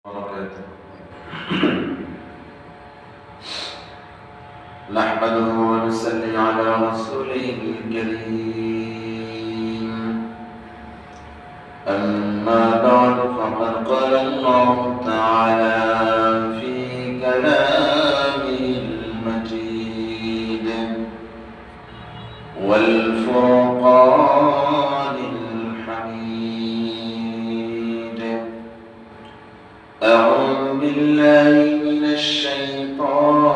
وبركاته. نحمده ونصلي على رسوله الكريم. أما بعد فقد قال الله تعالى في كلامه المجيد والفرقان الحميد. أعوذ بالله من الشيطان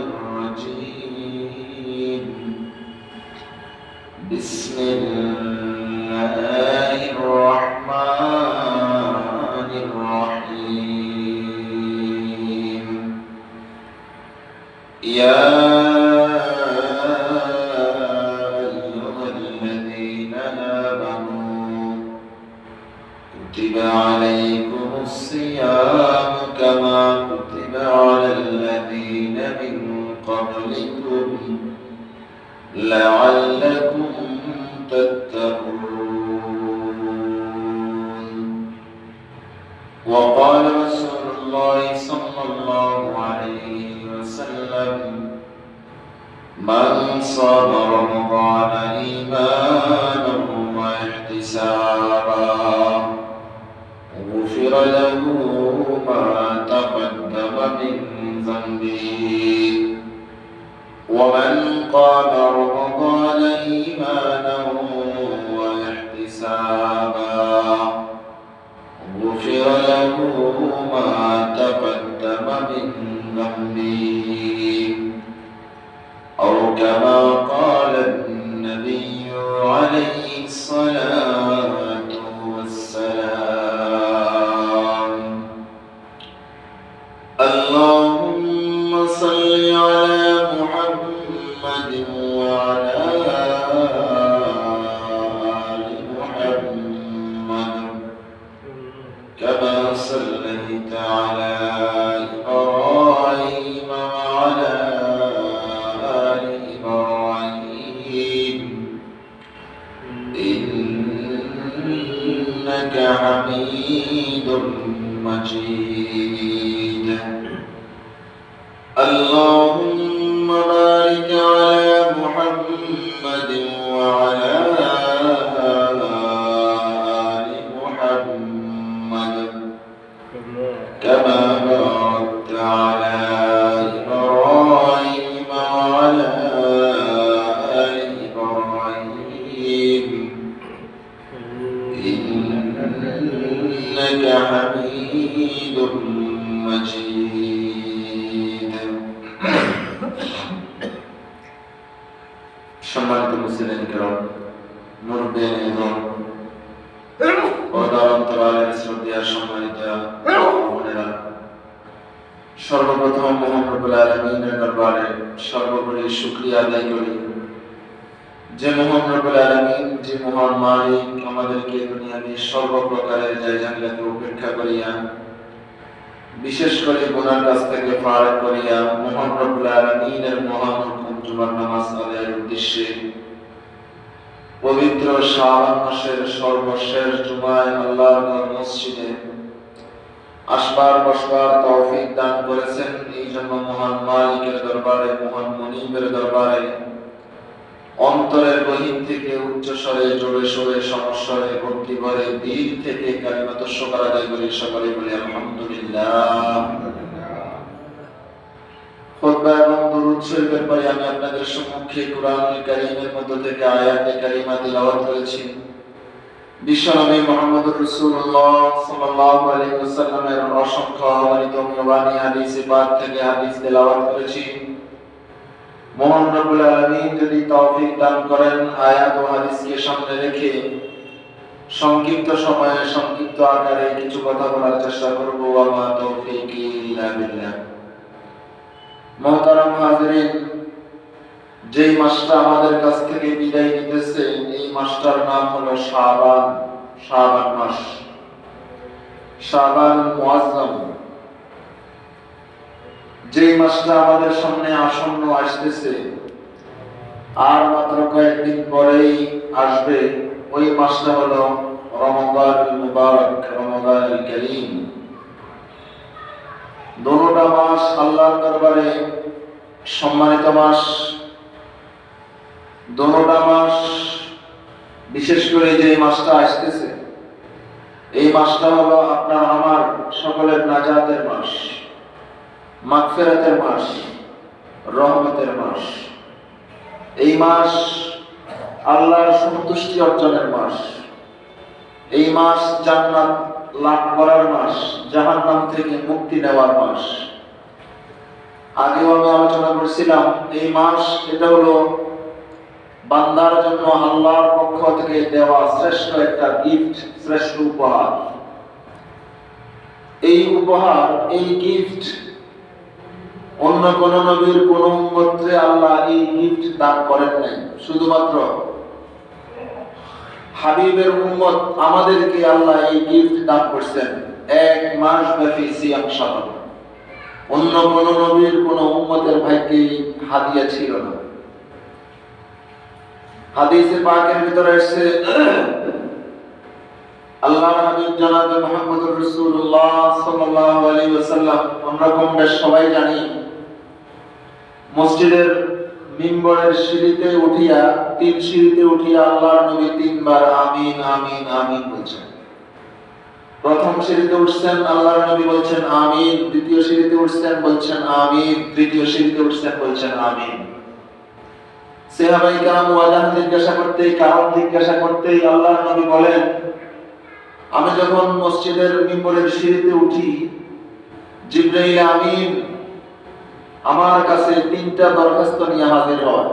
الرجيم. بسم الله الرحمن الرحيم. يا أيها الذين آمنوا كتب عليكم الصيام كما كتب على الذين من قبلكم لعلكم تتقون. وقال رسول الله صلى الله عليه وسلم: من صام رمضان إيمانا واحتسابا غفر له ما تقدم من ذنبه، ومن قام رمضان إيمانا واحتسابا غفر له ما تقدم من ذنبه، أو كما قال النبي عليه الصلاة والسلام. اللهم صل على محمد وعلى آل محمد كما صليت على إبراهيم وعلى آل إبراهيم إنك حميد مجيد. اللهم بارك على محمد وعلى آل محمد كما باركت على إبراهيم وعلى آل إبراهيم إنك حميد مجيد. সম্মানিত মুসলিম কিরাম, মুরব্বিয়ান ইমাম ও দাওয়াতুল শ্রদ্ধেয় সম্মানিত বোনেরা, সর্বপ্রথম মহান রব্বুল আলামিনের দরবারে সর্বোপরি শুকরিয়া আদায় করি যে মহান রব্বুল আলামিন, যে মহান মালিক আমাদেরকে দুনিয়াতে সর্বপ্রকারের জায়গাগুলোকে উপেক্ষা করিয়া, বিশেষ করে গুনার কাছ থেকে ফারাক করিয়া মহান রব্বুল আলামিনের মহান হুকুম জুমার নামাজ আদায়ের উদ্দেশ্যে পবিত্র শাবান মাসের সর্বশেষ জুমায় আল্লাহর মসজিদে আসবার বসবার তৌফিক দান করেছেন। এই জন্য মহান মালিকের দরবারে, মহান মুনিবের দরবারে অন্তরের গহীন থেকে উচ্চ স্বরে, জোরে সোরে, সমস্বরে, ভক্তি ভরে, দিল থেকে কালিমাত শুকর আদায় করি। সকলে বলি আলহামদুলিল্লাহ। খুতবা এবং দুরূদ শরীফের পরে আমি আপনাদের সম্মুখে কুরআনুল কারীমের মধ্য থেকে আয়াতে কারিমা তিলাওয়াত করেছি। বিশ্বনবী মুহাম্মদুর রাসূলুল্লাহ সাল্লাল্লাহু আলাইহি ওয়াসাল্লামের অসংখ্য অগণিত মূল্যবান হাদিসে পাক থেকে হাদিস তেলাওয়াত করেছি। মহান রব্বুল আলামিন যদি তৌফিক দান করেন, আয়াত ও হাদিসকে সামনে রেখে সংক্ষিপ্ত সময়ে সংক্ষিপ্ত আকারে কিছু কথা বলার চেষ্টা করব। ওয়া মা তৌফিকি ইল্লা বিল্লাহ। মুহতারাম হাজিরিন, যেই মাসটা আমাদের কাছ থেকে বিদায় নিতেছে, এই মাসটার নাম হলো শাবান। শাবান মাস, শাবান মুআজ্জম। যেই মাসটা আমাদের সামনে আসন্ন আসতেছে, আর মাত্র কয়েকদিন পরেই আসবে, ওই মাসটা হলো রমাদানুল মুবারক, রমাদানুল কারীম। দোনোটা মাস আল্লাহর দরবারে সম্মানিত মাস। দোনোটা মাস, বিশেষ করে যে মাসটা আসতেছে, এই মাসটা হলো আপনার আমার সকলের নাজাতের মাস, মাগফিরাতের মাস, রহমতের মাস। এই মাস আল্লাহর সন্তুষ্টি অর্জনের মাস। এই মাস জান্নাত লাভ করার মাস, জাহান্নাম থেকে মুক্তি নেওয়ার মাস। আগেও আমি আলোচনা করেছিলাম, এই মাস এটা হলো বান্দার জন্য আল্লাহর পক্ষ থেকে দেওয়া শ্রেষ্ঠ একটা গিফট, শ্রেষ্ঠ উপহার। এই উপহার, এই গিফট অন্য কোন নবীর কোন উম্মতকে আল্লাহ এই গিফট দান করেন নাই। শুধুমাত্র হাবিবের উম্মত আমাদেরকে আল্লাহ এই গিফট দান করছেন, এক মাস ব্যাপী সিয়াম সাধন। অন্য কোন নবীর কোন উম্মতের ভাগ্যে হাদিয়া ছিল না। হাদিসে পাকের ভিতরে এসেছে, আল্লাহর হাবিব জনাবে মুহাম্মদুর রাসূলুল্লাহ সাল্লাল্লাহু আলাইহি ওয়াসাল্লাম, আমরা কম বেশ সবাই জানি, মসজিদের মিম্বরের সিঁড়িতে উঠিয়া, তিন সিঁড়িতে উঠিয়া আল্লাহর নবী তিনবার আমিন আমিন আমিন বলছেন। প্রথম সিঁড়িতে উঠছেন, আল্লাহর নবী বলছেন আমিন। দ্বিতীয় সিঁড়িতে উঠছেন, বলছেন আমিন। তৃতীয় সিঁড়িতে উঠছেন, বলছেন আমিন। সাহাবায়ে কেরাম ওয়াজহ জিজ্ঞাসা করতেই, কারণ জিজ্ঞাসা করতেই আল্লাহর নবী বলেন, আমি যখন মসজিদের মিম্বরের সিঁড়িতে উঠি, জিবরাইল আমিন আমার কাছে তিনটা দরখাস্ত নিয়ে হাজির হয়।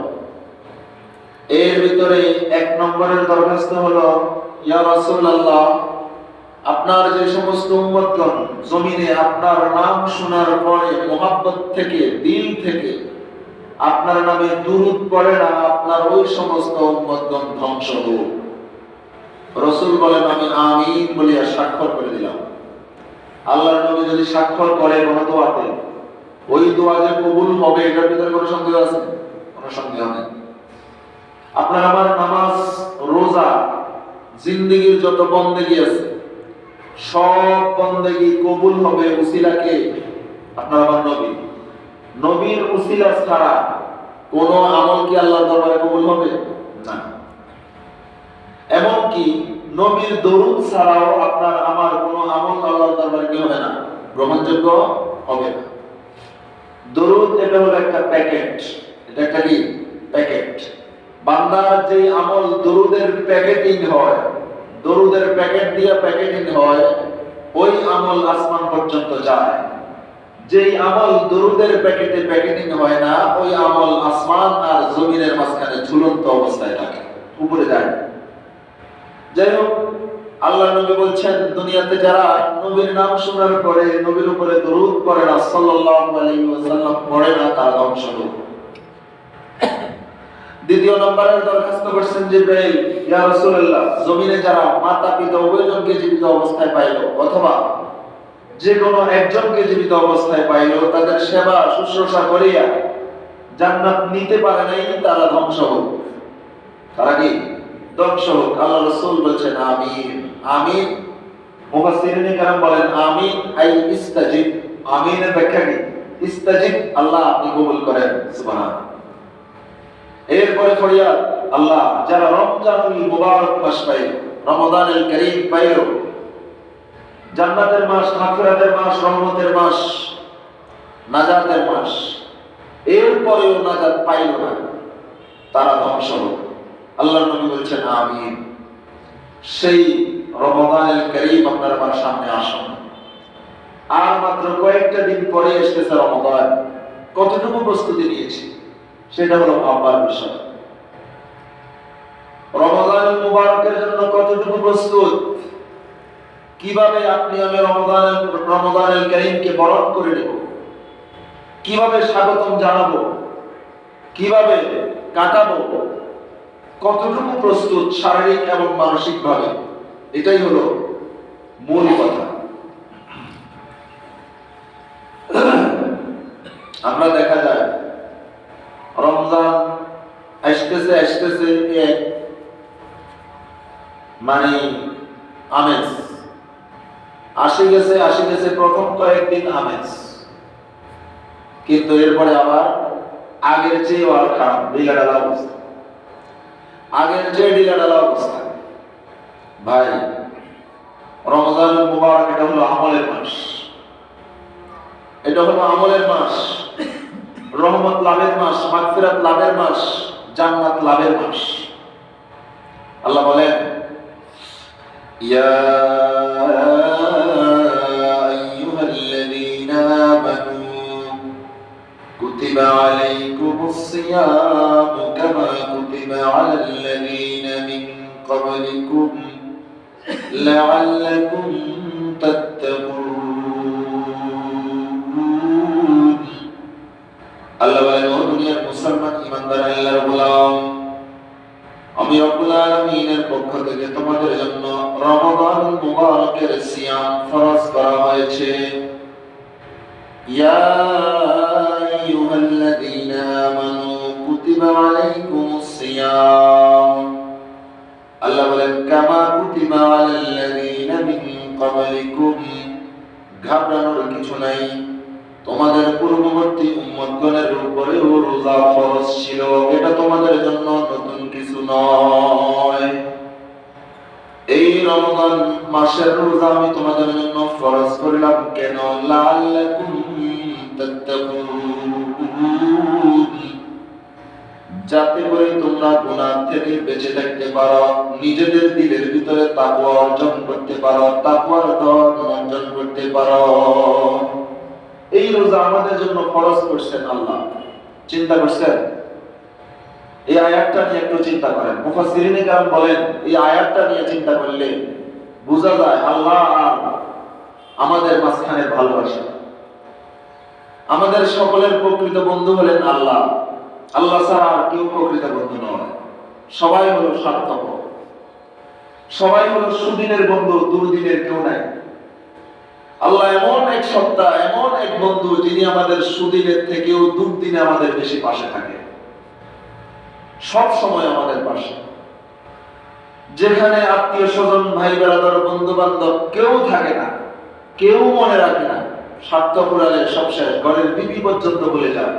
এর ভিতরে এক নম্বরের দরখাস্ত হলো, ইয়া রাসূলুল্লাহ, আপনার যে সমস্ত উম্মতগণ জমিনে আপনার নাম শোনার পরে মুহাব্বত থেকে, দিল থেকে আপনার নামে দুরূদ পড়ে না, আপনার ওই সমস্ত উম্মতগণ ধ্বংস হোক। রাসূল বলেন, আমি আমিন বলিয়া স্বাক্ষর করে দিলাম। আল্লাহর নবী যদি স্বাক্ষর করে কোনো দোয়াতে, ওই দোয়া যে কবুল হবে এটার ভিতরে কোনো সন্দেহ আছে? কোনো সন্দেহ নেই। আপনার আমার নামাজ, রোজা, জিন্দেগীর যত বন্দেগী আছে, সব বন্দেগী কবুল হবে উসিলাকে আপনার আমার নবী। নবীর উসিলা ছাড়া কোন আমল কি আল্লাহর দরবারে কবুল হবে না। এমনকি নবীর দরুদ ছাড়াও আপনার আমার কোন আমল আল্লাহর দরবারে কি হবে না, গ্রহণযোগ্য হবে না। দরুদ এটা হলো একটা প্যাকেট, এটা একটা কি প্যাকেট। বান্দার যে আমল দরুদের প্যাকেটিং হয়, দরুদের প্যাকেট দিয়ে প্যাকেটিং হয়, ওই আমল আসমান পর্যন্ত যায়। যেই আমল দরুদের প্যাকেটে প্যাকেটিং হয় না, ওই আমল আসমান আর জমিনের মাঝখানে ঝুলন্ত অবস্থায় থাকে, উপরে যায়। যাই হোক, আল্লাহ নবী বলছেন, দুনিয়াতে যারা নবীর নাম শোনার পরে নবীর উপরে দরুদ পড়ে না, সাল্লাল্লাহু আলাইহি ওয়াসাল্লাম পড়ে না, তার ধ্বংস হোক। দ্বিতীয় নম্বরের দরখাস্ত করছেন জিবরাইল, ইয়া রাসূলুল্লাহ, জমিনে যারা মাতা পিতা উভয়জনকে জীবিত অবস্থায় পাইল, অথবা যে কোনো একজনকে জীবিত অবস্থায় পাইল, তাদের সেবা শুশ্রূষা করিয়া জান্নাত নিতে পারে নাই, তারা ধ্বংস হোক। তারা কি ধ্বংস হোক। আল্লাহ রাসূল বলেন আমিন আমিন। মুফাসসিরিনে কেরাম বলেন আমিন আই ইস্তাজিব। আমিনের ব্যাখ্যা কি? ইস্তাজিব, আল্লাহ আপনি কবুল করেন। সুবহানাল্লাহ। এরপরে ফরিয়াদ, আল্লাহ যারা রমজানুল মুবারক মাস পাইল, রমাদানুল কারীম পাইল, জান্নাতের মাস, মাগফিরাতের মাস, রহমতের মাস, নাজাতের মাস, এরপরেও নাজাত পাইল না, তারা ধ্বংস হোক। আল্লাহর নবী বলছেন আমিন। সেই রমাদানুল কারীম আপনার আমার সামনে আসুন। আর মাত্র কয়েকটা দিন পরে আসতেছে রমাদান। কতটুকু প্রস্তুতি নিয়েছি সেটা হলো ভাববার বিষয়। রমাদানুল মুবারকের জন্য কতটুকু প্রস্তুত, কিভাবে আপনি আমি রমাদানুল কারীমকে বরণ করে নেব, কিভাবে স্বাগতম জানাবো, কিভাবে কাটাবো, কতটুকু প্রস্তুত শারীরিক এবং মানসিক ভাবে, এটাই হলো মূল কথা। আমরা দেখা যায় রমজান আসতেছে আসতেছে এক মানে আমেজ আসে গেছে প্রথম কয়েকদিন আমেজ, কিন্তু এরপরে আবার আগের চেয়ে আরো খারাপ, ঢিলাঢালা অবস্থা, আগের চেয়ে ঢিলাঢালা অবস্থা। ভাই, রমজান মুবারক এটা হলো আমলের মাস, এটা হলো আমলের মাস, রহমত লাভের মাস, মাগফিরাত লাভের মাস, জান্নাত লাভের মাস। আল্লাহ বলেন, ইয়া আইয়ুহাল্লাযীনা আমানু কুতিবা আলাইকুমুস সিয়ামু কামা কুতিবা আলাল্লাযীনা মিন ক্বাবলিকুম লাআল্লাকুম তাত্তাকুন। আল্লাহ বলেন, ও দুনিয়ার মুসলমান ঈমানদার আল্লাহর গোলাম, আমি রব্বুল আলামিনের পক্ষ থেকে তোমাদের জন্য রমাদান মুবারকের সিয়াম ফরজ করা হয়েছে। ইয়া আইয়ুহাল্লাযীনা আমানু কুতিবা আলাইকুমুস সিয়াম, আল্লাহ বলেন কামা কুতিবা আলাল্লাযীনা মিন ক্বাবলিকুম, ঘাবড়ানোর কিছু নাই, তোমাদের পূর্ববর্তী উম্মতগণের উপরেও রোজা ফরজ ছিল, এটা তোমাদের জন্য নতুন কিছু নয়। এই রমজান মাসের রোজা আমি তোমাদের জন্য ফরজ করলাম কেন? লাআল্লাকুম তাত্তাকুন, যাতে করে তোমরা গুনাহ থেকে বেঁচে থাকতে পারো, নিজেদের দিলের ভিতরে তাকওয়া অর্জন করতে পারো, তাকওয়ার ধন অর্জন করতে পারো। এই রোজা আমাদের জন্য ফরজ করছেন আল্লাহ। চিন্তা করছেন? এই আয়াতটা নিয়ে একটু চিন্তা করেন। মুফাসসিরিনে কেরাম বলেন, এই আয়াতটা নিয়ে চিন্তা করলে বোঝা যায় আল্লাহ আর আমাদের মাঝখানে ভালোবাসা। আমাদের সকলের প্রকৃত বন্ধু হলেন আল্লাহ। আল্লাহ ছাড়া আর কেউ প্রকৃত বন্ধু নয়। সবাই হলো স্বার্থপর, সবাই হলো সুদিনের বন্ধু, দুর্দিনের কেউ নাই। আল্লাহ এমন এক সত্তা, এমন এক বন্ধু, যিনি আমাদের সুদিনের থেকেও দুর্দিনে আমাদের বেশি পাশে থাকে, সব সময় আমাদের পাশে। যেখানে আত্মীয় স্বজন, ভাই বেরাদর, বন্ধু বান্ধব কেউ থাকে না, কেউ মনে রাখে না, স্বার্থ পুরালে সব শেষ, ঘরের বিবি পর্যন্ত বলে যায়।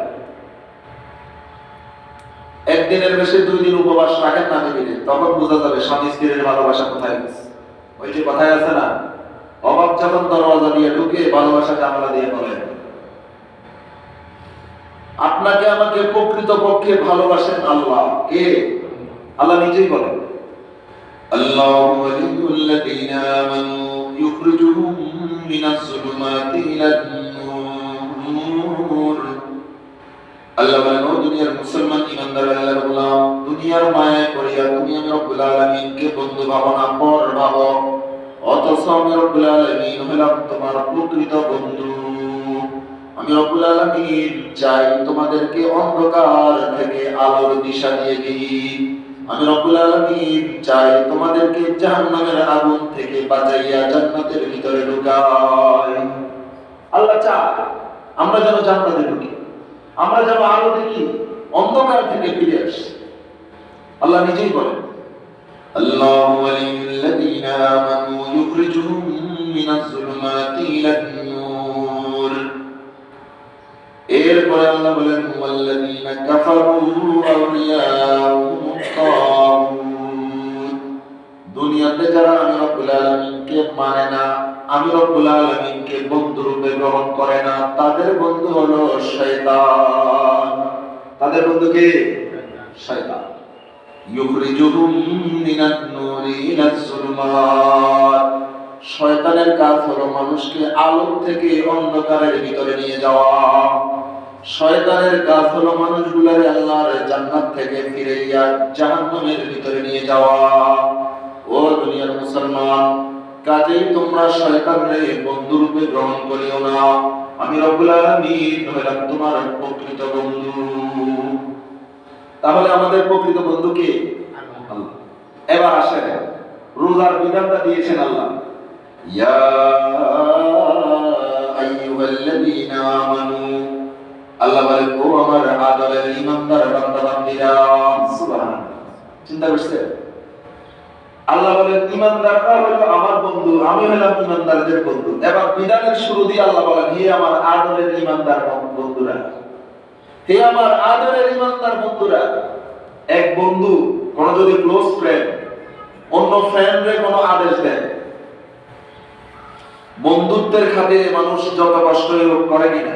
একদিনের বেশি 2 দিন উপবাস রাখেন না বিবিরে, তখন বোঝা যাবে স্বামী স্ত্রীর ভালোবাসা কোথায় গেছে। ওই যে কথায় আছে না, অভাব যখন দরওয়াজা দিয়ে ঢুকে, ভালোবাসা জানালা দিয়ে বলে। আপনাকে আমাকে প্রকৃত পক্ষে ভালোবাসেন আল্লাহ। কে? আল্লাহ নিজেই বলেন, আল্লাহু ওয়ালিয়ুল্লাযীনা আমানু ইউখরিজুহুম মিনাজ যুলুমাতি ইলান নূর। আল্লাহ বলেন, ও দুনিয়ার মুসলমান ঈমানদার আল্লাহর গোলাম, দুনিয়ার মায়ায় পড়িয়া তুমি আমি রব্বুল আলামিনকে বন্ধু ভাবো না, পর ভাবো, অথচ আমি রব্বুল আলামিন হলাম তোমার প্রকৃত বন্ধু। আমি রব্বুল আলামিন চাই তোমাদেরকে অন্ধকার থেকে আলোর দিশা দিয়ে দিই। আমি রব্বুল আলামিন চাই তোমাদেরকে জাহান্নামের আগুন থেকে বাঁচাইয়া জান্নাতের ভিতরে ঢুকাই। আল্লাহ চায় আমরা যেন জান্নাতে ঢুকি, আমরা যেন আলো দেখি, অন্ধকার থেকে ফিরে আসি। আল্লাহ নিজেই বলেন, আল্লাহু ওয়ালিয়ুল্লাযীনা আমানু ইউখরিজুহুম মিনাজ যুলুমাতি ইলান নূর। এরপরে আল্লাহ বলেন, ওয়াল্লাযীনা কাফারু আউলিয়াউহুমুত তাগুত। দুনিয়াতে যারা আমি রব্বুল আলামিনকে মানে না, আমি রব্বুল আলামিনকে বন্ধু রূপে গ্রহণ করে না, তাদের বন্ধু হলো শয়তান। তাদের বন্ধু কে? শয়তান। ইউখরিজুহুম মিনান নূরি ইলাজ যুলুমাত। শয়তানের কাজ হলো মানুষকে আলো থেকে অন্ধকারের ভিতরে নিয়ে যাওয়া। শয়তানের কাজ হলো মানুষগুলোরে আল্লাহর জান্নাত থেকে ফিরাইয়া জাহান্নামের ভিতরে নিয়ে যাওয়া। ও দুনিয়ার মুসলমান, কাজেই তোমরা শয়তানকে বন্ধু রূপে গ্রহণ করিও না। আমি রব্বুল আলামিন হলাম তোমার প্রকৃত বন্ধু। তাহলে আমাদের প্রকৃত বন্ধু কে? আল্লাহ। এবার আসেন, রোজার বিধানটা দিয়েছেন আল্লাহ। ইয়া আইয়ুহাল্লাযীনা আমানু, আল্লাহ বলেন, ও আমার আদরের ঈমানদার বান্দা বান্দীরা। সুবহানাল্লাহ। চিন্তা করছেন? আল্লাহ বলেন ঈমানদাররা হলো আমার বন্ধু, আমি হলাম ঈমানদারদের বন্ধু। এবার বিধানের শুরু দিয়ে আল্লাহ বলেন, হে আমার আদরের ঈমানদার বন্ধুরা। হে আমার আদরের ইমানদার বন্ধুরা, এক বন্ধু কোন যদি ক্লোজ ফ্রেন্ড অন্য ফ্রেন্ডরে কোনো আদেশ দেয়, বন্ধুত্বের খাতিরে মানুষ যত কষ্ট করে কিনা,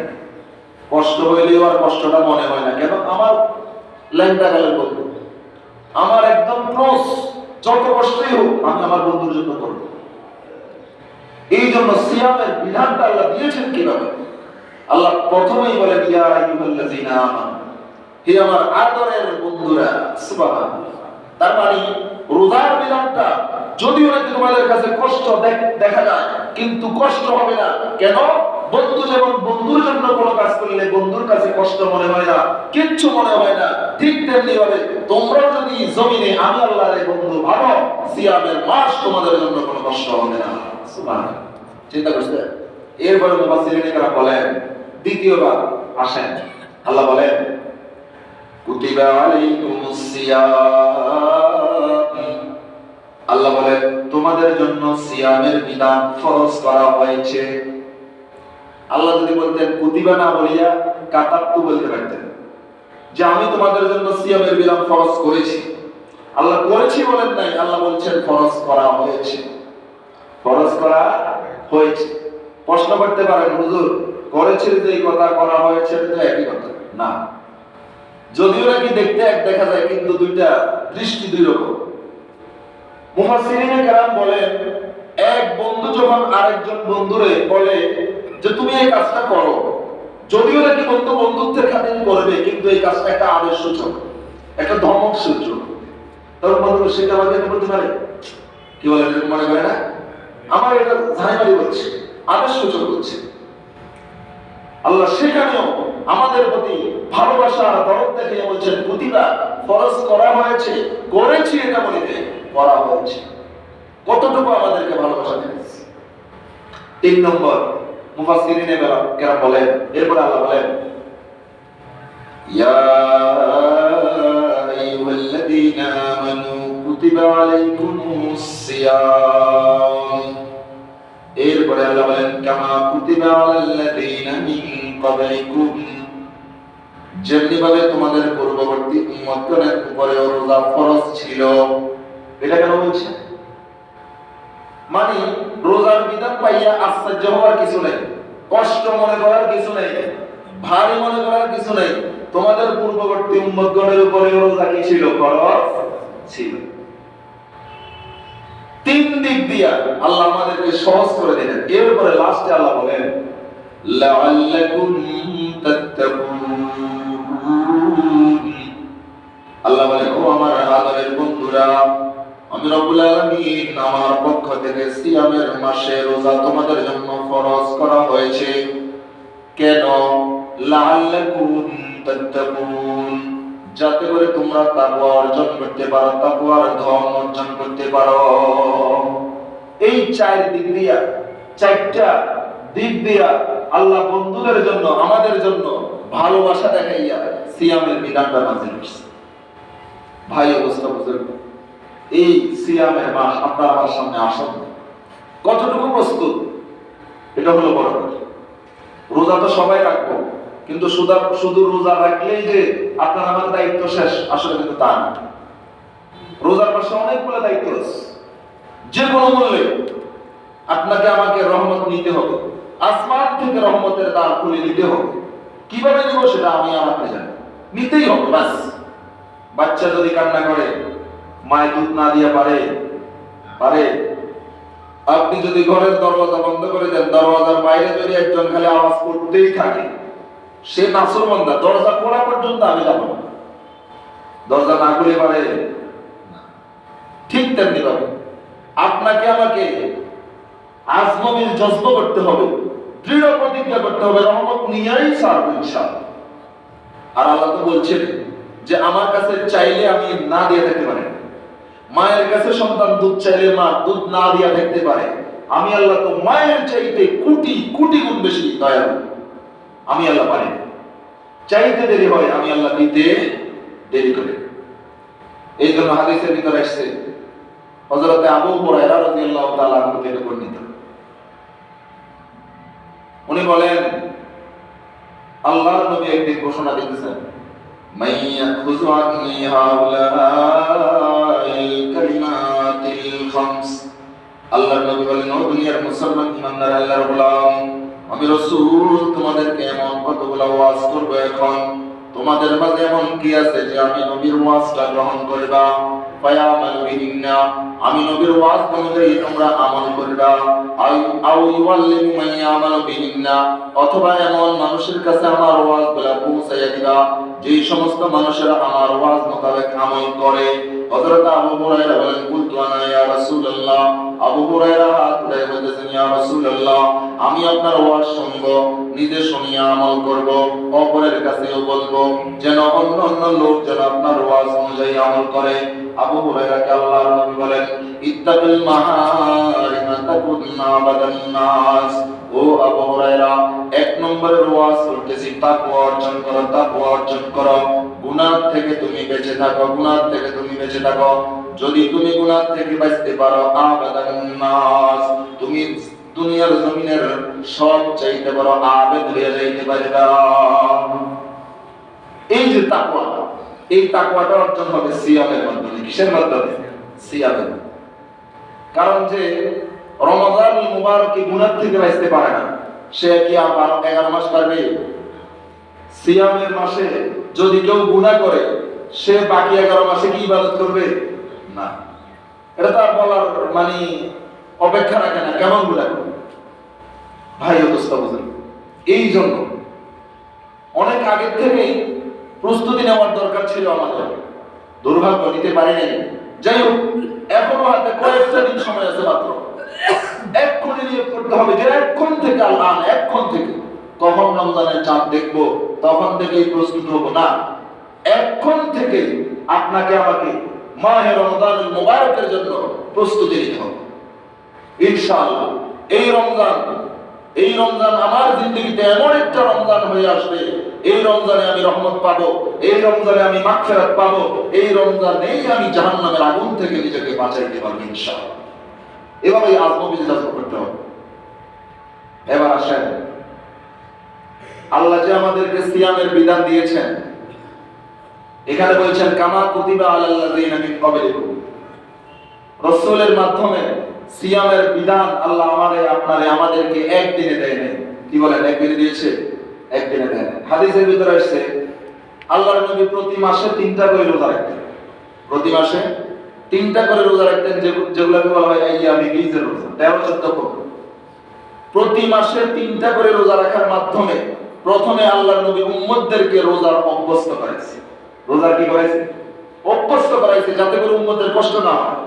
কষ্ট হইলেও আর কষ্টটা মনে হয় না। কেন? আমার ল্যাংটা কালের বন্ধু, আমার একদম ক্লোজ, যত কষ্টই হোক আমি আমার বন্ধুর জন্য করব। এই জন্য সিয়ামের বিধানটা আল্লাহ দিয়েছেন কিভাবে? আল্লাহ প্রথমেই বলেন, ইয়া আইয়ুহাল্লাযীনা আমানু, হে আমার আদরের বন্ধুরা। সুবহানাল্লাহ। তার মানে রোজার বিধানটা যদিও নাকি তোমাদের কাছে কষ্ট দেখা যায়, কিন্তু কষ্ট হবে না। কেন? বন্ধু যেমন বন্ধুর জন্য কোনো কাজ করলে বন্ধুর কাছে কষ্ট মনে হয় না, কিচ্ছু মনে হয় না, ঠিক তেমনি ভাবে তোমরা যদি জমিনে আমি আল্লাহর বন্ধু ভাবো, সিয়ামের মাস তোমাদের জন্য কোনো কষ্ট হবে না। সুবহানাল্লাহ। চিন্তা করছে? এরপরে মুফাসসিরিনরা বলেন, দ্বিতীয়বার আসেন, আল্লাহ বলেন, কুতিবা আলাইকুমুস সিয়াম, আল্লাহ বলেন তোমাদের জন্য সিয়ামের বিধান ফরজ করা হয়েছে। আল্লাহ যদি বলতেন কুতিবা না বলিয়া কাতাবতু বলতে পারতেন, যে আমি তোমাদের জন্য সিয়ামের বিধান ফরজ করেছি। আল্লাহ করেছি বলেন নাই, আল্লাহ বলছেন ফরজ করা হয়েছে। ফরজ করা হয়েছে। প্রশ্ন করতে পারেন, হুজুর করেছে যে এই কথা, করা হয়েছে তো একই কথা না। যদিও নাকি দেখতে এক দেখা যায়, কিন্তু দুইটা দৃষ্টি দুই রকম। মুফাসসিরিনে কেরাম বলেন, এক বন্ধু যখন আরেকজন বন্ধুরে বলে যে তুমি এই কাজটা করো, যদিও নাকি বন্ধু বন্ধুত্বের খাতিরে করবে, কিন্তু এই কাজটা একটা আদেশ সূচক, একটা ধমক সূচক। তখন বন্ধু সেটা আমাকে বলতে পারে, কি বলে মনে করে না, আমার এটা ঝাইমারি বলছে, আদেশ সূচক হচ্ছে। আল্লাহ সেখানেও আমাদের প্রতি ভালোবাসা আর দরদ দেখিয়ে বলছেন কুতিবা, ফরজ করা হয়েছে, করেছি এটা বলিতে করা হয়েছে। কতটুকু আমাদেরকে ভালোবাসা দিয়েছে। 3 নম্বর মুফাসসিরিনে কেরাম বলেন, এরপর আল্লাহ বলেন, ইয়া আইয়ুহাল্লাযীনা আমানু কুতিবা আলাইকুমুস সিয়াম, এরপরে আল্লাহ বলেন, কামা কুতিবা আলাল্লাযীনা মিন ক্বাবলিকুম, যেমনি ভাবে তোমাদের পূর্ববর্তী উম্মতগণের উপরে রোজা ফরজ ছিল। এটা কেন বলছে? মানে রোজার বিধান পাইয়া আশ্চর্য হওয়ার কিছু নেই, কষ্ট মনে করার কিছু নেই, ভারী মনে করার কিছু নেই। তোমাদের পূর্ববর্তী উম্মতগণের উপরে রোজা কি ছিল? ফরজ ছিল। 3 দিক দিয়া আল্লাহ আমাদেরকে সহজ করে দিলেন। এরপরে লাস্টে আল্লাহ বলেন, লাআল্লাকুম তাত্তাকুন, আল্লাহ বলেন, ও আমার আদরের বন্ধুরা, আমি রব্বুল আলামিন আমার পক্ষ থেকে সিয়ামের মাসে রোজা তোমাদের জন্য ফরজ করা হয়েছে। কেন? লাআল্লাকুম তাত্তাকুন, যাতে করে তোমরা তাকওয়া অর্জন করতে পারো, তাকওয়ার ধন অর্জন করতে পারো। এই 4 দিক দিয়া, 4টা দিক দিয়া আল্লাহ বন্ধুদের জন্য, আমাদের জন্য ভালোবাসা দেখাইয়া সিয়ামের বিধানটা নাযিল করেছে। ভাই অবস্থা বুঝুন, এই সিয়ামের মাস আপনার আমার সামনে আসন্ন, কতটুকু প্রস্তুত? এটা হলো বড় কথা। রোজা তো সবাই রাখবো, কিন্তু শুধু রোজা রাখলেই যে আপনার আমার দায়িত্ব শেষ, আসলে কিন্তু তা না। রোজার পাশে অনেকগুলো দায়িত্ব আছে। যে কোনো মূল্যে আপনাকে আমাকে রহমত নিতে হবে, আসমান থেকে রহমতের দ্বার খুলে নিতে হবে। কিভাবে নিব সেটা আমি আমাকে জানি, নিতেই হবে বাস। বাচ্চা যদি কান্না করে, মায়ের দুধ না দিয়ে পারে। আপনি যদি ঘরের দরজা বন্ধ করে দেন, দরজার বাইরে যদি একজন খালি আওয়াজ করতেই থাকে, সে নাফরমানদা, দরজা খোলা পর্যন্ত আমি যাব না। দরজা না খুলে পারে। ঠিক তেমনি ভাবে আপনাকে আমাকে আজমবিল জজ্ব করতে হবে, দৃঢ় প্রতিজ্ঞা করতে হবে, রহমত নিয়েই ছাড়বো ইনশাআল্লাহ। আর আল্লাহ তো বলছেন যে আমার কাছে চাইলে আমি না দিয়ে থাকতে পারি। মায়ের কাছে সন্তান দুধ চাইলে মা দুধ না দিয়া থাকতে পারে। আমি আল্লাহ তো মায়ের চাইতে কোটি কোটি গুণ বেশি দয়ালু। আমি আল্লাহ পারি, চাইতে দেরি হয়, আমি আল্লাহ দিতে দেরি করে। এই জন্য হাদিসের ভিতরে আসছে, হযরত আবু হুরায়রা রাদিয়াল্লাহু তাআলা আনহু থেকে বর্ণিত, উনি বলেন, আল্লাহর নবী একদিন ঘোষণা দিতেছেন, মাইয়া খুযু আন্নি হাউলাইল কালিমাতিল খামস। আল্লাহর নবী বলেন, ও দুনিয়ার মুসলমান ইমানদার আল্লাহর গোলাম, আমি রাসূল তোমাদেরকে এমন কতগুলো ওয়াজ করব, এখন তোমাদের মাঝে এমন কি আছে যে আমি নবীর ওয়াজটা গ্রহণ করবা, ফায়ামাল বিহিন্না, আমি নবীর ওয়াজ অনুযায়ী তোমরা আমল করবা, আও ইউআল্লিমু মান ইয়ামালু বিহিন্না, অথবা এমন মানুষের কাছে আমার ওয়াজগুলো পৌঁছাইয়া দিবা যেই সমস্ত মানুষেরা আমার ওয়াজ মোতাবেক আমল করে। হযরত আবু হুরায়রা বলেন, কুলতু আনা ইয়া রাসূলুল্লাহ, আবু হুরায়রা হাত উঠায় বলতেছেন, ইয়া রাসূলুল্লাহ, আমি আপনার ওয়াজ শুনবো, নিজে শুনিয়া আমল করব, অপরের কাছেও বলবো, যেন অন্য অন্য লোক যেন আপনার ওয়াজ অনুযায়ী আমল করে। আবু হুরায়রাকে আল্লাহর নবী বলেন, ইত্তাকিল মাহারিমা তাকুন্না বাদান নাস। ও আবু হুরায়রা, এক নম্বরের ওয়াজ করতেছি, তাকওয়া অর্জন করো, তাকওয়া অর্জন করো, গুনাহ থেকে তুমি বেঁচে থাকো, গুনাহ থেকে তুমি বেঁচে থাকো। যদি তুমি গুনাহ থেকে বাঁচতে পারো, আবাদান নাস, তুমি দুনিয়ার জমিনের সব চাইতে বড় আবেদ হয়ে যাইতে পারবা। এই যে তাকওয়া, এই তাকওয়াটা অর্জন হবে সিয়ামের মাধ্যমে। কিসের মাধ্যমে? সিয়ামের। কারণ যে রমজানুল মুবারক গুনাহ থেকে বাঁচতে পারে না, সে কি আর 11 মাস পারবে? সিয়ামের মাসে যদি কেউ গুনাহ করে, সে বাকি 11 মাসে কি ইবাদত করবে? না। এটা তো আর বলার মানে অপেক্ষা রাখে না, কেমন গুনাহ করবে ভাই, অবস্থা বুঝুন। এই জন্য অনেক আগে থেকে প্রস্তুতি নেওয়ার দরকার ছিল আমাদের, দুর্ভাগ্য নিতে পারি নাই। যাই হোক, এখনো হাতে কয়েকটা দিন সময় আছে মাত্র। এক্ষুনি নিয়োগ করতে হবে যে এখন থেকে আল্লাহ, এখন থেকে, কখন রমজানের চাঁদ দেখবো তখন থেকেই প্রস্তুত হবো না, এখন থেকে আপনাকে আমাকে মাহে রমজানুল মুবারকের জন্য প্রস্তুতি নিতে হবে ইনশাআল্লাহ। এই রমজান আমার জিন্দগিতে এমন একটা রমজান হয়ে আসবে, এই রমজানে আমি রহমত পাবো, এই রমজানে আমি মাগফিরাত পাবো, এই রমজানেই আমি জাহান্নামের আগুন থেকে নিজেকে বাঁচাইতে পারবো ইনশাআল্লাহ। এভাবেই আত্মবিশ্বাস করতে হবে। এবার আসেন, আল্লাহ যে আমাদেরকে সিয়ামের বিধান দিয়েছেন, এখানে বলছেন কামা কুতিবা আলাল্লাযিনা মিন ক্বাবলিকুম, রাসূলের মাধ্যমে সিয়ামের বিধান আল্লাহ আমাদেরকে একদিনে দেয় নাই। কি বলেন? একদিনে দিয়েছে? একদিনে দেয় নাই। হাদিসের ভিতরে আসছে আল্লাহর নবী প্রতি মাসে 3টা করে রোজা রাখতেন, প্রতি মাসে 3টা করে রোজা রাখতেন, যেগুলোকে বলা হয় আইয়ামে বীজের রোজা, 13-14 করে। প্রতি মাসে 3টা করে রোজা রাখার মাধ্যমে প্রথমে আল্লাহর নবী উম্মতদেরকে রোজার অভ্যস্ত করাইছে। রোজার কি করাইছে? অভ্যস্ত করাইছে, যাতে করে উম্মতের কষ্ট না হয়।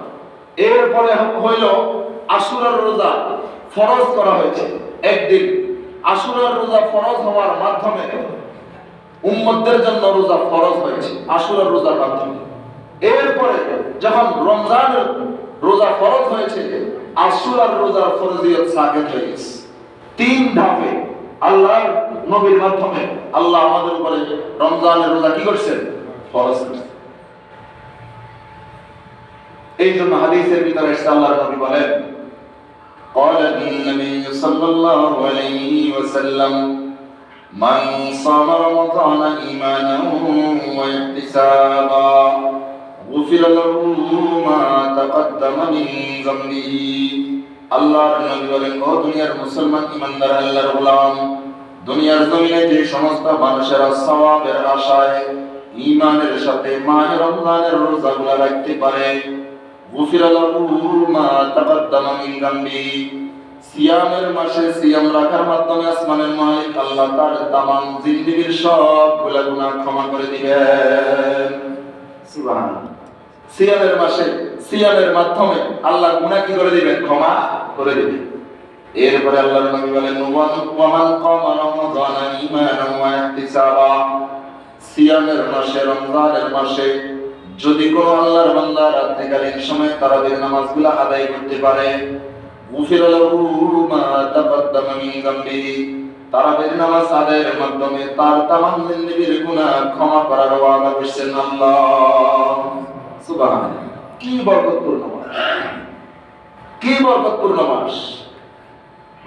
এরপরে হইল আশুরার রোজা ফরজ করা হয়েছে একদিন। আশুরার রোজা ফরজ হওয়ার মাধ্যমে উম্মতদের জন্য রোজা ফরজ হয়েছে আশুরার রোজার মাধ্যমে। এরপরে যখন রমজানের রোজা ফরজ হয়েছে, আশুরার রোজার ফরজিয়ত সাকিত হয়ে গেছে। 3 ধাপে আল্লাহর নবীর মাধ্যমে আল্লাহ আমাদের উপরে রমজানের রোজা কি করছেন? ফরজ করেছেন। এই জন্য হাদিসের ভিতরে আল্লাহর নবী বলেন, قال النبي صلى الله عليه وسلم من صام رمضان إيمانا واحتسابا غفر له ما تقدم من ذنبه। আল্লাহর নবী বলেন, ও দুনিয়ার মুসলমান ইমানদার আল্লাহর গোলাম, দুনিয়ার জমিনে যে সমস্ত মানুষেরা সওয়াবের আশায় ঈমানের সাথে মাহে রমজানের রোজাগুলো রাখতে পারে, গুফিরা লাহু মা তাকাদ্দামা মিন যামবি, সিয়ামের মাসে সিয়াম রাখার মাধ্যমে আসমানের মালিক আল্লাহ তার তামাম জিন্দেগীর সবগুলো গুনাহ ক্ষমা করে দিবেন। সুবহানাল্লাহ। সিয়ামের মাসে সিয়ামের মাধ্যমে আল্লাহ গুনাহ কি করে দিবেন? ক্ষমা করে দিবেন। এরপরে আল্লাহর নবী বলেন, ওয়া মান কামা রমাদানা ঈমানান ওয়া ইহতিসাবা, সিয়ামের মাসে রমজানের মাসে যদি কোন আল্লাহর বান্দা রাত্রিকালীন সময় তারাবির নামাজগুলো আদায় করতে পারে, গুফিরা লাহু মা তাকাদ্দামা মিন যামবি, তারাবির নামাজ আদায়ের মাধ্যমে তার তামাম জিন্দেগীর গুনাহ ক্ষমা করার ওয়াদা করেছেন আল্লাহ। সুবহানাল্লাহ। কি বরকতপূর্ণ মাস, কি বরকতপূর্ণ মাস।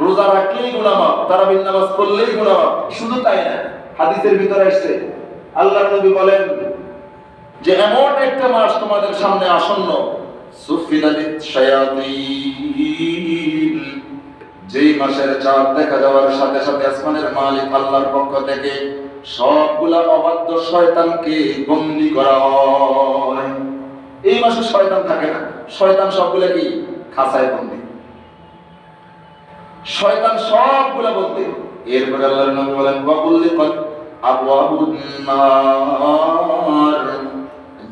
রোজা রাখলেই গুনাহ মাফ, তারাবির নামাজ পড়লেই গুনাহ মাফ। শুধু তাই না, হাদিসের ভিতরে আসছে আল্লাহর নবী বলেন যে এমন একটা মাস তোমাদের সামনে আসন্ন, সুফিলাতিশ শায়াতিন, যেই মাসের চাঁদ দেখা যাওয়ার সাথে সাথে আসমানের মালিক আল্লাহর পক্ষ থেকে সবগুলা অবাধ্য শয়তানকে বন্দী করা হয়। এই মাসে শয়তান থাকে না, শয়তান সবগুলা কি খাঁচায় বন্দী, শয়তান সবগুলা বন্দী। এরপরে আল্লাহর নবী বলেন ওয়াকুল্লিকাত আবওয়াবুন নার,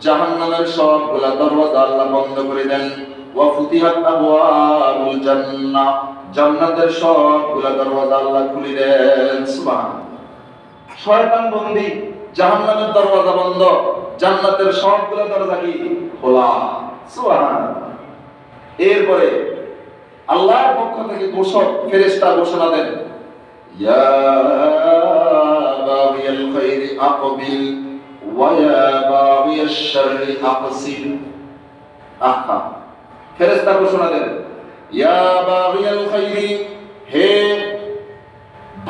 জাহান্নামের সবগুলা দরওয়াজা আল্লাহ বন্ধ করে দেন। ওয়া ফুতিহাত আবওয়াবুল জান্নাহ, জান্নাতের সবগুলা দরওয়াজা আল্লাহ খুলে দেন। সুবহানাল্লাহ। শয়তান বন্দী, জাহান্নামের দরওয়াজা বন্ধ, জান্নাতের সবগুলা দরজা কি খোলা। সুবহানাল্লাহ। এরপরে আল্লাহর পক্ষ থেকে ঘোষক ফেরেশতা ঘোষণা দেন, ইয়া বাগিয়াল খাইরি আকবিল ওয়া ইয়া বাগিয়াশ শাররি আকসির। আহা, ফেরেশতা ঘোষণা দেন, ইয়া বাগিয়াল খাইরি, হে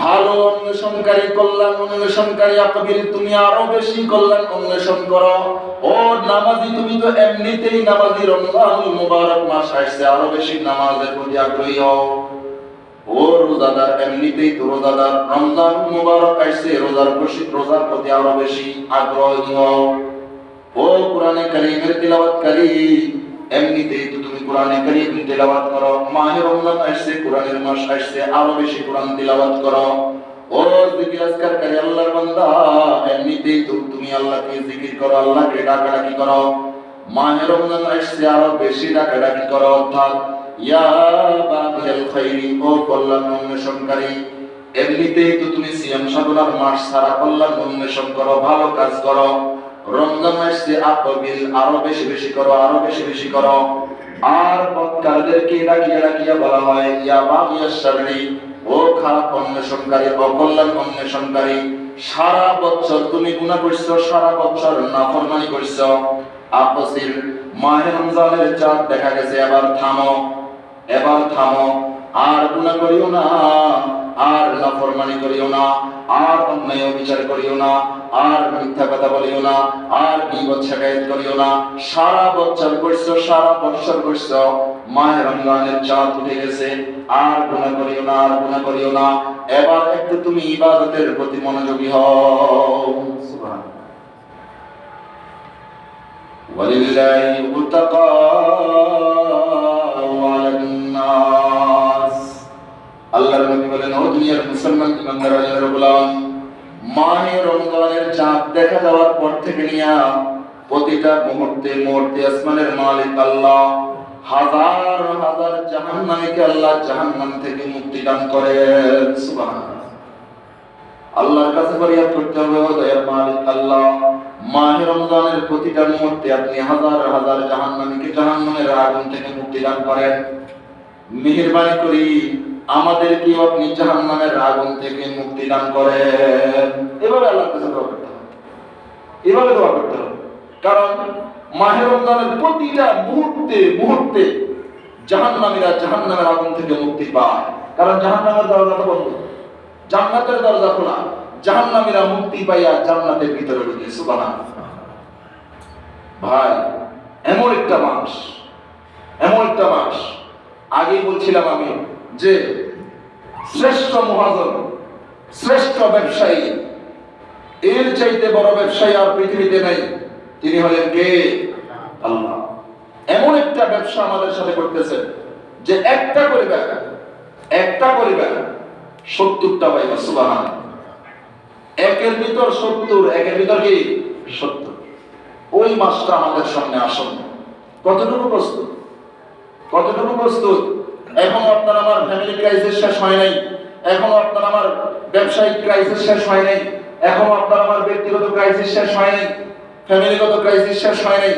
ভালো অন্বেষণকারী, কল্যাণ অন্বেষণকারী, আকবিল, তুমি আরো বেশি কল্যাণ অন্বেষণ করো। ও নামাজি, তুমি তো এমনিতেই নামাজি, রমজানুল মুবারক মাস আসছে, আরো বেশি নামাজের প্রতি আগ্রহী হও। ও রোজাদার, এমনিতেই তো রোজাদার, রমজানুল মুবারক আসছে, রোজার প্রতি আরো বেশি আগ্রহী হও। ও কোরআনে কারীমের তিলাওয়াতকারী, এমনিতেই তো তুমি কোরআনে কারীম তিলাওয়াত করো, মাহে রমজান আসছে, কোরআনের মাস আসছে, আরো বেশি কোরআন তিলাওয়াত করো। ও জিকির আজকারকারী আল্লাহর বান্দা, এমনিতেই তো তুমি আল্লাহকে জিকির করো, আল্লাহকে ডাকাডাকি করো, মাহে রমজান আসছে, আরো বেশি ডাকাডাকি করো। অর্থাৎ ইয়া বাগিয়াল খাইরি, ও কল্যাণ অন্বেষণকারী, এমনিতেই তো তুমি সিয়াম সাধনার মাস, সারা কল্যাণ অন্বেষণ করো, ভালো কাজ করো। রমজান আসছে, আকবিল, আরো বেশি বেশি করো, আরো বেশি বেশি করো। আর বদকারদেরকে ডাকিয়া ডাকিয়া বলা হয় ইয়া বাগিয়াশ শাররি, ও খারাপ অন্বেষণকারী, অকল্যাণ অন্বেষণকারী, সারা বছর তুমি গুনাহ করছো, সারা বছর নাফরমানি করছো। আকসির, মাহে রমজানের চাঁদ দেখা গেছে, এবার থামো, এবার থামো, আর গুনাহ করিও না, আর নাফরমানি করিও না, আর অন্যায় বিচার করিও না, আর মিথ্যা কথা বলিও না, আর গীবত শিকায়ত করিও না। সারা বছর করছো, সারা বছর করছো, মাহে রমজানের চাঁদ উঠে গেছে, আর গুনাহ করিও না, আর গুনাহ করিও না। এবার একটু তুমি ইবাদতের প্রতি মনোযোগী হও। সুবহানাল্লাহ। ওয়ালিল্লাহি উতাকাউ আলান নাস, আল্লাহর নবী বলেন, ও দুনিয়ার মুসলমান ইমানদার গোলাম, মাহে রমজানের চাঁদ দেখা যাওয়ার পর থেকে নিয়া প্রতিটা মুহূর্তে মুহূর্তে আসমানের মালিক আল্লাহ হাজার হাজার জাহান্নামীকে আল্লাহ জাহান্নাম থেকে মুক্তি দান করেন। সুবহানাল্লাহ। আল্লাহর কাছে ফরিয়াদ করতে হবে, ও দয়ার মালিক আল্লাহ, মাহে রমজানের প্রতিটা মুহূর্তে আপনি হাজার হাজার জাহান্নামীকে জাহান্নামের আগুন থেকে মুক্তি দান করেন। মেহেরবানি করি আমাদেরকে আপনি জাহান্নামের আগুন থেকে মুক্তি দান করেন। এভাবে আল্লাহর কাছে দোয়া করতে হবে, এভাবে দোয়া করতে হবে। কারণ মাহে রমজানের প্রতিটা মুহূর্তে মুহূর্তে জাহান্নামীরা জাহান্নামের আগুন থেকে মুক্তি পায়। কারণ জাহান্নামের দরজা বন্ধ, জান্নাতের দরজা খোলা, জাহান্নামীরা মুক্তি পাইয়া জান্নাতের ভিতরে ঢুকে। সুবহানাল্লাহ। ভাই, এমন একটা মাস, এমন একটা মাস, আগেই বলছিলাম আমি যে শ্রেষ্ঠ মহাজন, শ্রেষ্ঠ ব্যবসায়ী, এর চাইতে বড় ব্যবসায়ী আর পৃথিবীতে নাই। তিনি হলেন কে? আল্লাহ। এমন একটা ব্যবসা আমাদের সাথে করতেছেন যে একটা করিবেন, একটা করিবেন 70টা পাইবা। সুবহানাল্লাহ। একের ভিতর 70, একের ভিতর কি 70। ওই মাসটা আমাদের সামনে আসন্ন। কতটুকু প্রস্তুত? কতটুকু প্রস্তুত? এখনো আপনার আমার ফ্যামিলি ক্রাইসিস শেষ হয় নাই, এখনো আপনার আমার ব্যবসায়িক ক্রাইসিস শেষ হয় নাই, এখনো আপনার আমার ব্যক্তিগত ক্রাইসিস শেষ হয় নাই, ফ্যামিলিগত ক্রাইসিস শেষ হয় নাই।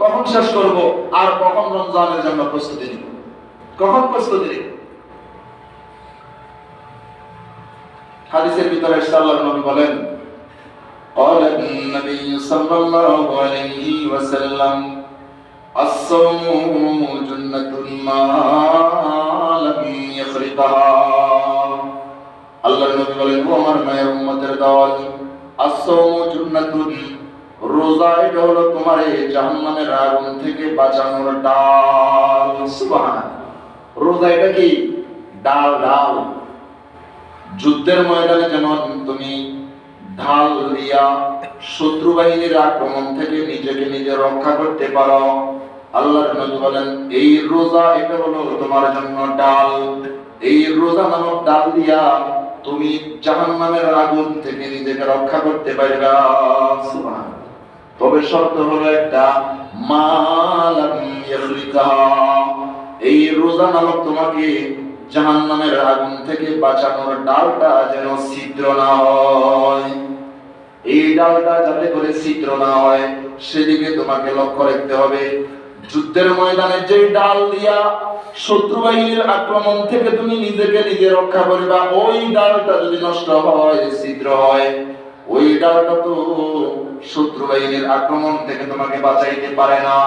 কখন শেষ করব? আর কখন রমজানের জন্য প্রস্তুতি নিব? কখন প্রস্তুতি নিব? হাদিসের ভিতরে আল্লাহর নবী বলেন, قال النبي صلى الله عليه وسلم الصوم جنة ما لم يخرقها আল্লাহর নবী বলেন, ও আমার মায়ের উম্মতের দল, as-sawmu junnatun, রোজা এটা হলো তোমার এই জাহান্নামের আগুন থেকে বাঁচানোর ডাল। সুবহানাল্লাহ। রোজা এটা কি? ডাল। ডাল। যুদ্ধের ময়দানে যেমন তুমি ঢাল দিয়া শত্রু বাহিনীর আক্রমণ থেকে নিজেকে নিজে রক্ষা করতে পারো, আল্লাহর নবী বলেন এই রোজা এটা হলো তোমার জন্য ডাল। এই রোজা নামক ডাল দিয়া তুমি জাহান্নামের আগুন থেকে নিজেকে রক্ষা করতে পারবে। সুবহানাল্লাহ। তবে শর্ত হলো একটা, মালাম ইয়াখরিকা, এই রোজা নামক তোমাকে জাহান্নামের আগুন থেকে বাঁচানোর ডালটা যেন ছিদ্র না হয়। এই ডালটা যাতে করে ছিদ্র না হয় সেদিকে তোমাকে লক্ষ্য রাখতে হবে। যুদ্ধের ময়দানে যে ডাল দিয়া শত্রু বাহিনীর আক্রমণ থেকে তুমি নিজেকে নিজে রক্ষা করবা, ওই ডালটা যদি নষ্ট হয়, ছিদ্র হয়, ওই ডালটা তো শত্রু বাহিনীর আক্রমণ থেকে তোমাকে বাঁচাইতে পারে না।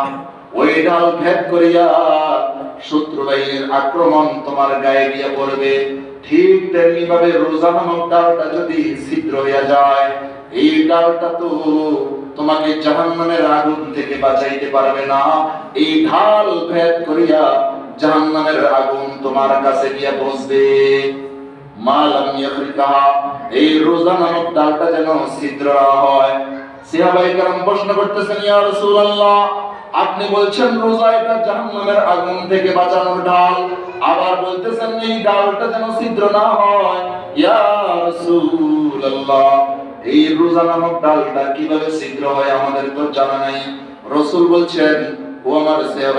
ওই ডাল ভেদ করিয়া শত্রু বাহিনীর আক্রমণ তোমার গায়ে গিয়ে পড়বে। ঠিক তেমনি ভাবে রোজা নামক ডালটা যদি ছিদ্র হইয়া যায়, এই ডালটা তো তোমাকে জাহান্নামের আগুন থেকে বাঁচাইতে পারবে না। এই ঢাল ভেদ করিয়া জাহান্নামের আগুন তোমার কাছে গিয়ে পৌঁছবে। মালাম ইয়াখরিকা, এই রোজা নামক ডালটা যেন ছিদ্র না হয়। সাহাবায়ে কেরাম প্রশ্ন করতেছেন, ইয়া রাসূলুল্লাহ, আপনি বলছেন রোজা এটা জাহান্নামের আগুন থেকে বাঁচানোর ঢাল, আবার বলতেছেন এই ডালটা যেন ছিদ্র না হয়। ইয়া রাসূলুল্লাহ, এই রোজা নামক ডালটা কিভাবে ছিদ্র হয় আমাদের তো জানা নাই। রাসূল বলছেন, ও আমার সাহাবা